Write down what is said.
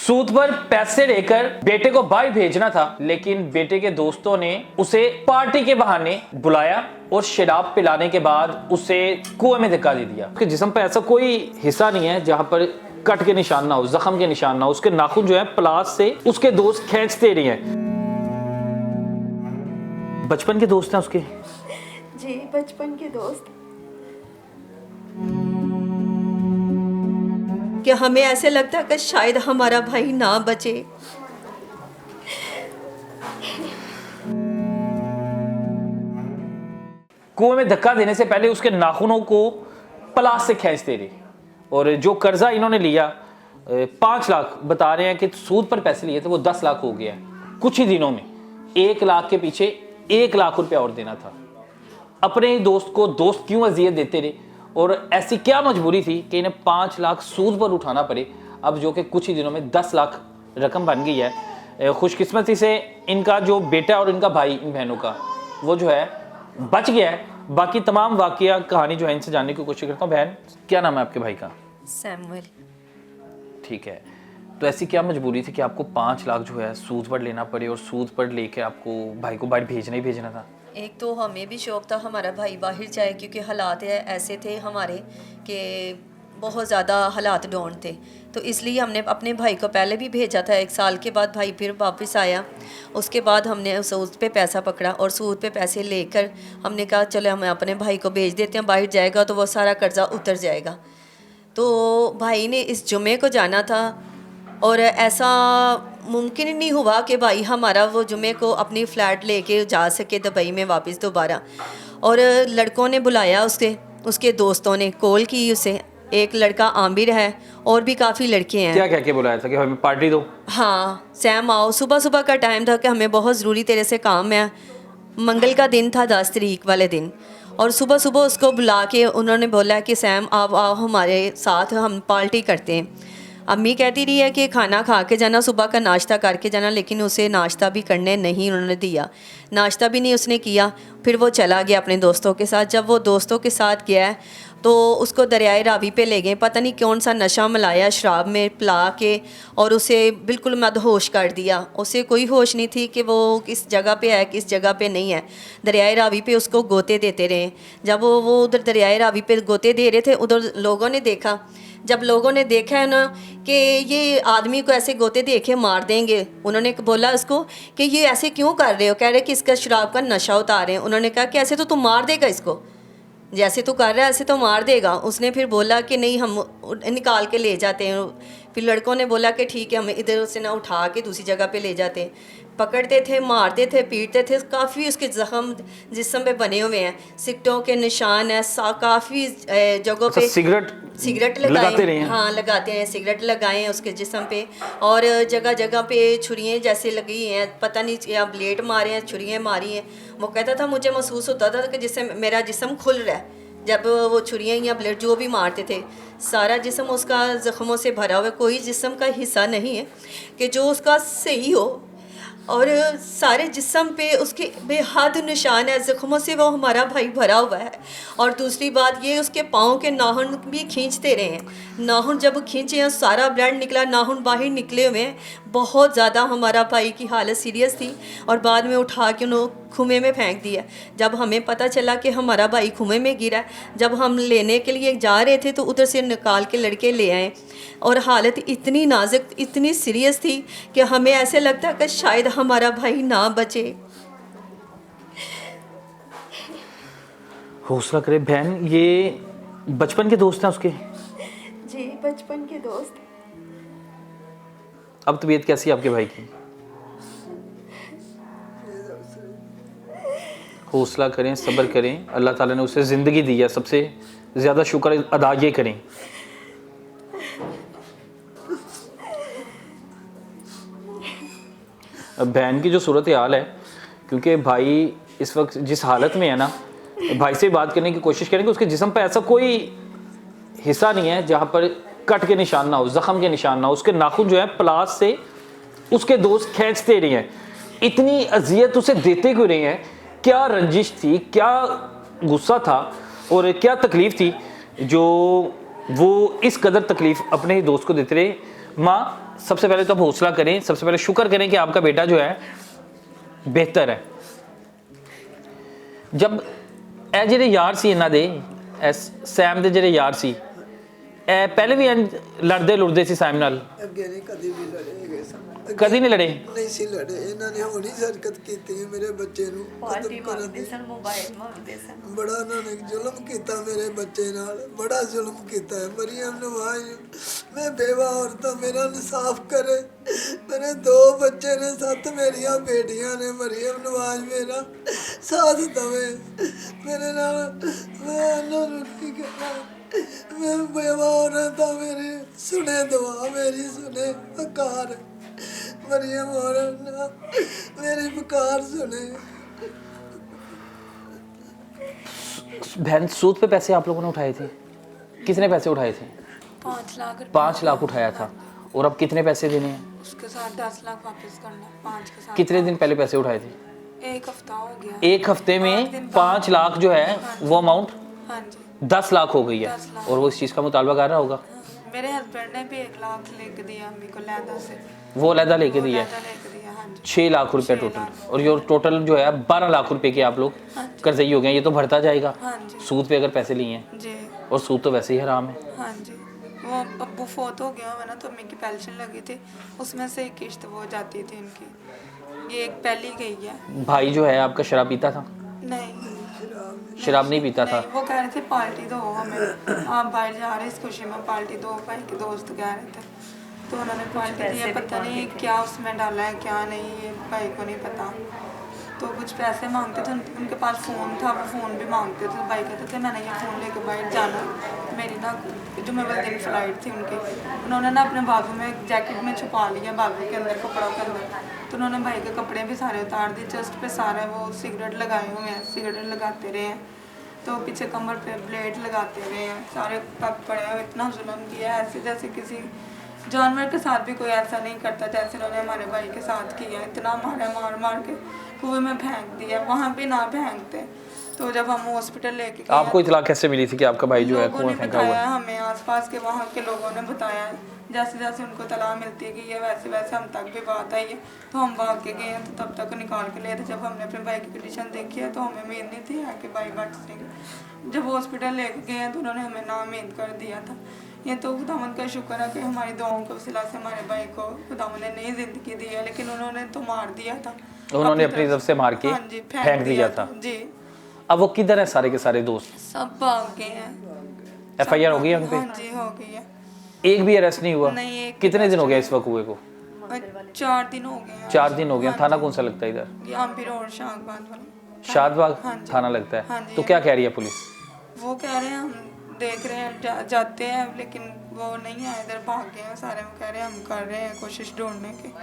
सूद पर पैसे लेकर बेटे को बाहर भेजना था, लेकिन बेटे के दोस्तों ने उसे पार्टी के बहाने बुलाया और शराब पिलाने के बाद उसे कुएं में धक्का दे दिया। उसके जिस्म पर ऐसा कोई हिस्सा नहीं है जहां पर कट के निशान ना हो, जख्म के निशान ना हो। उसके नाखून जो है प्लास से उसके दोस्त खींचते रहे हैं। बचपन के दोस्त हैं उसके? जी, बचपन के दोस्त। कि हमें ऐसे लगता है कि शायद हमारा भाई ना बचे। कुएं में धक्का देने से पहले उसके नाखूनों को प्लास से खींचते रहे। और जो कर्जा इन्होंने लिया 5 लाख बता रहे हैं कि सूद पर पैसे लिए थे, वो 10 लाख हो गया कुछ ही दिनों में। 1 लाख के पीछे 1 लाख रुपया और देना था। अपने ही दोस्त को दोस्त क्यों अजियत देते रहे और ऐसी क्या मजबूरी थी कि इन्हें 5 लाख सूद पर उठाना पड़े, अब जो कि कुछ ही दिनों में 10 लाख रकम बन गई है। खुशकिस्मती से इनका जो बेटा और इनका भाई, इन बहनों का, वो जो है बच गया है। बाकी तमाम वाकया कहानी जो है इनसे जानने की कोशिश करता हूँ। बहन, क्या नाम है आपके भाई का? सैमुअल। ठीक है, तो ऐसी क्या मजबूरी थी कि आपको 5 लाख जो है सूद पर लेना पड़े और सूद पर लेके आपको भाई को बाहर भेजना ही भेजना था? एक तो हमें भी शौक था हमारा भाई बाहर जाए, क्योंकि हालात ऐसे थे हमारे कि बहुत ज़्यादा हालात डाउन थे। तो इसलिए हमने अपने भाई को पहले भी भेजा था। 1 साल के बाद भाई फिर वापस आया। उसके बाद हमने सूद पे पैसा पकड़ा और सूद पे पैसे लेकर हमने कहा चलो हम अपने भाई को भेज देते हैं, बाहर जाएगा तो वो सारा कर्जा उतर जाएगा। तो भाई ने इस जुमे को जाना था और ऐसा मुमकिन ही नहीं हुआ कि भाई हमारा वो जुमे को अपनी फ़्लैट लेके जा सके दुबई में वापस दोबारा। और लड़कों ने बुलाया उसके दोस्तों ने कॉल की उसे। एक लड़का आमिर है और भी काफ़ी लड़के हैं। क्या कह के बुलाया था कि हमें पार्टी दो? हाँ, सैम आओ। सुबह सुबह का टाइम था कि हमें बहुत ज़रूरी तेरे से काम है। मंगल का दिन था, 10 तारीख वाले दिन। और सुबह सुबह उसको बुला के उन्होंने बोला कि सैम आप आओ हमारे साथ, हम पार्टी करते हैं। अम्मी कहती रही है कि खाना खा के जाना, सुबह का नाश्ता करके जाना, लेकिन उसे नाश्ता भी करने नहीं उन्होंने दिया। नाश्ता भी नहीं उसने किया। फिर वो चला गया अपने दोस्तों के साथ। जब वो दोस्तों के साथ गया है तो उसको दरियाए रावी पे ले गए। पता नहीं कौन सा नशा मिलाया शराब में पिला के और उसे बिल्कुल मदहोश कर दिया। उसे कोई होश नहीं थी कि वो किस जगह पे है किस जगह पे नहीं है। दरियाए रावी पे उसको गोते देते रहे। जब वो उधर दरियाए रावी पे गोते दे रहे थे, उधर लोगों ने देखा। जब लोगों ने देखा है ना कि ये आदमी को ऐसे गोते दे के मार देंगे, उन्होंने बोला उसको कि ये ऐसे क्यों कर रहे हो? कह रहे कि इसका शराब का नशा उतारें। उन्होंने कहा कि ऐसे तो तू मार देगा इसको, जैसे तू कर रहा है ऐसे तो मार देगा। उसने फिर बोला कि नहीं, हम निकाल के ले जाते हैं। फिर लड़कों ने बोला कि ठीक है, हम इधर से ना उठा के दूसरी जगह पे ले जाते हैं। पकड़ते थे, मारते थे, पीटते थे। काफ़ी उसके ज़ख्म जिस्म पे बने हुए हैं, सिगरेटों के निशान है। काफ़ी जगहों पे सिगरेट लगाते हैं। हाँ, लगाते हैं, सिगरेट लगाए हैं उसके जिस्म पे। और जगह जगह पे छुरियाँ जैसे लगी हैं, पता नहीं या ब्लेड मारे हैं, छुरियाँ मारी हैं। वो कहता था मुझे महसूस होता था कि जिससे मेरा जिस्म खुल रहा है। जब वो छुरियाँ या ब्लेड जो भी मारते थे, सारा जिस्म उसका ज़ख्मों से भरा हुआ है। कोई जिस्म का हिस्सा नहीं है कि जो उसका सही हो। और सारे जिस्म पे उसके बेहद निशान है, ज़ख्मों से वो हमारा भाई भरा हुआ है। और दूसरी बात ये, उसके पाँव के नाखून भी खींचते रहे हैं। नाखून जब खींचे हैं सारा ब्लड निकला, नाखून बाहर निकले हुए हैं। बहुत ज़्यादा हमारा भाई की हालत सीरियस थी और बाद में उठा के उन्होंने खुमे में फेंक दिया। जब हमें पता चला कि हमारा भाई खुमे में गिरा है, जब हम लेने के लिए जा रहे थे तो उधर से निकाल के लड़के ले आए। और हालत इतनी नाजुक, इतनी सीरियस थी कि हमें ऐसे लगता कि शायद हमारा भाई ना बचे। हौसला करे बहन। ये बचपन के दोस्त हैं उसके? जी, बचपन के दोस्त। अब तबीयत कैसी है आपके भाई की? हौसला करें, सब्र करें। अल्लाह ताला ने उसे ज़िंदगी दी है, सबसे ज़्यादा शुक्र अदा ये करें। बहन की जो सूरत हाल है, क्योंकि भाई इस वक्त जिस हालत में है ना, भाई से बात करने की कोशिश करेंगे। उसके जिस्म पर ऐसा कोई हिस्सा नहीं है जहाँ पर कट के निशान ना हो, ज़ख्म के निशान ना हो। उसके नाखून जो है प्लास से उसके दोस्त खींचते रहे हैं। इतनी अजियत उसे देते क्यों रहे हैं? क्या रंजिश थी, क्या गुस्सा था और क्या तकलीफ़ थी जो वो इस कदर तकलीफ़ अपने ही दोस्त को देते रहे? माँ, सबसे पहले तो आप हौसला करें, सबसे पहले शुक्र करें कि आपका बेटा जो है बेहतर है। जब ए ਜਿਹੜੇ ਯਾਰ ਸੀ ਇਹਨਾਂ ਦੇ ਸੈਮ ਦੇ ਜਿਹੜੇ ਯਾਰ ਸੀ ਇਹ ਪਹਿਲੇ ਵੀ ਲੜਦੇ ਲੁੜਦੇ ਸੀ ਸੈਮ ਨਾਲ? ਅੱਗੇ ਨਹੀਂ ਕਦੀ ਵੀ ਲੜੇ ਹੈਗੇ ਸਨ, ਕਦੀ ਨਹੀਂ ਲੜੇ? ਨਹੀਂ ਸੀ ਲੜੇ। ਇਹਨਾਂ ਨੇ ਹੁਣ ਹੀ ਹਰਕਤ ਕੀਤੀ ਹੈ ਮੇਰੇ ਬੱਚੇ ਨੂੰ ਖਤਮ ਕਰਨ ਦੀ। ਬੜਾ ਇਹਨਾਂ ਨੇ ਜ਼ੁਲਮ ਕੀਤਾ ਮੇਰੇ ਬੱਚੇ ਨਾਲ, ਬੜਾ ਜ਼ੁਲਮ ਕੀਤਾ ਹੈ। ਮਰੀਮ ਨਵਾਜ਼, ਮੈਂ ਬੇਵਾ ਔਰਤਾਂ, ਮੇਰਾ ਇਨਸਾਫ ਕਰੇ। ਮੇਰੇ 2 ਬੱਚੇ ਨੇ, 7 ਮੇਰੀਆਂ ਬੇਟੀਆਂ ਨੇ। ਮਰੀਮ ਨਵਾਜ਼ ਮੇਰਾ ਸਾਥ ਦਵੇ ਮੇਰੇ ਨਾਲ। ਮੈਂ ਇਹਨਾਂ ਨੂੰ ਕੀ ਕਰਾਂ? मैं बेवा औरत मेरी सुने दुआ, मेरी सुने पुकार। मरियम औरत मेरी पुकार सुने। बहन, सूद पे पैसे आप लोगों ने उठाए थे? कितने पैसे उठाए थे? 5 लाख 5 लाख उठाया था। और अब कितने पैसे देने हैं? उसके साथ 10 लाख वापस करना। 5 के साथ कितने दिन पहले पैसे उठाए थे? 1 हफ्ता हो गया। 1 हफ्ते में 5 लाख जो है वो अमाउंट हाँ जी 10 लाख हो गई है। 10 लाख। और वो इस चीज़ का मुतालबा कर रहा होगा? मेरे हस्बैंड ने भी 1 लाख लेके दिया मेरे को लैदा से। वो अलहदा लेके वो दिया लैदा लेके दिया हाँ जी 6 लाख रुपए 6 टोटल। लाख। और ये टोटल जो है 12 लाख रुपए के आप लोग हाँ जी। कर्जई हो गए। ये तो भरता जाएगा हाँ जी सूद पे अगर पैसे लिए हैं। जी और सूद तो वैसे ही हराम है। हाँ जी। वो अब्बू फोत हो गया हुआ ना, तो मेरी पेंशन लगी थी, उसमें से एक किश्त वो जाती थी इनकी। ये एक पहली गई है। भाई जो है आपका शराब पीता था? नहीं शराब नहीं पीता था? नहीं, वो कह रहे थे पार्टी दो हमें, आप बाहर जा रहे हैं इस खुशी में, पार्टी दो। भाई के दोस्त कह रहे थे तो उन्होंने पार्टी दी है। पता नहीं क्या उसमें डाला है क्या नहीं, ये भाई को नहीं पता। तो कुछ पैसे मांगते थे, उनके पास फ़ोन था, वो फ़ोन भी मांगते थे। भाई कहते थे मैंने ये फ़ोन लेके बाहर जाना। मेरी ना जुम्मेवार दिन फ्लाइट थी उनकी, उन्होंने ना अपने बाजू में जैकेट में छुपा लिया, बाजू के अंदर कपड़ों के अंदर। तो उन्होंने भाई के कपड़े भी सारे उतार दिए, चेस्ट पे सारे वो सिगरेट लगाए हुए हैं, सिगरेट लगाते रहे हैं। तो पीछे कमर पे ब्लेड लगाते रहे हैं, सारे पग पड़े हैं। इतना जुल्म किया है, ऐसे जैसे किसी जानवर के साथ भी कोई ऐसा नहीं करता जैसे उन्होंने हमारे भाई के साथ किया। इतना मारा, मार मार के कुएं में फेंक दिया, वहाँ पे ना फेंकते। तो जब हम हॉस्पिटल लेके गए, आपको इतला कैसे मिली थी कि आपका भाई जो है लोगों कुएं ने में फेंका हुआ बताया, है? हमें आसपास के वहाँ के लोगों ने बताया। जैसे जैसे उनको तलाह मिलती है कि ये वैसे वैसे हम तक भी बात आई है, तो हम भाग के गए हैं। तो तब तक निकाल के लिए थे। जब हमने अपने भाई की कंडीशन देखी है तो हमें उम्मीद नहीं थी कि भाई बच जाएंगे। जब हॉस्पिटल लेके गए हैं तो उन्होंने हमें नाउम्मीद कर दिया था। ये तो खुदावंद का शुक्र है कि हमारी दुआओं के वसीला से हमारे भाई को खुदावंद ने नई ज़िंदगी दी है, लेकिन उन्होंने तो मार दिया था। उन्होंने अपनी तरफ से मार के हाँ जी, फेंक दिया था। जी। अब वो किधर है सारे के सारे दोस्त? सब भाग गए हैं। FIR हो गई है उन पे? हाँ जी हो गई है। एक भी अरेस्ट नहीं हुआ? नहीं, एक कितने दिन हो गया इस वक्त हुए को? 4 दिन हो गए हैं। 4 दिन हो गए। हाँ थाना जी। कौन सा लगता है इधर? ये आमपीर और शाहबाद वाला शादबाग हाँ जी। थाना लगता है। हाँ जी। तो क्या कह रही है पुलिस? वो कह रहे हैं हम देख रहे हैं, जाते हैं, लेकिन वो नहीं है, इधर भाग गए हैं सारे। वो कह रहे हैं हम कर रहे हैं कोशिश ढूंढने की।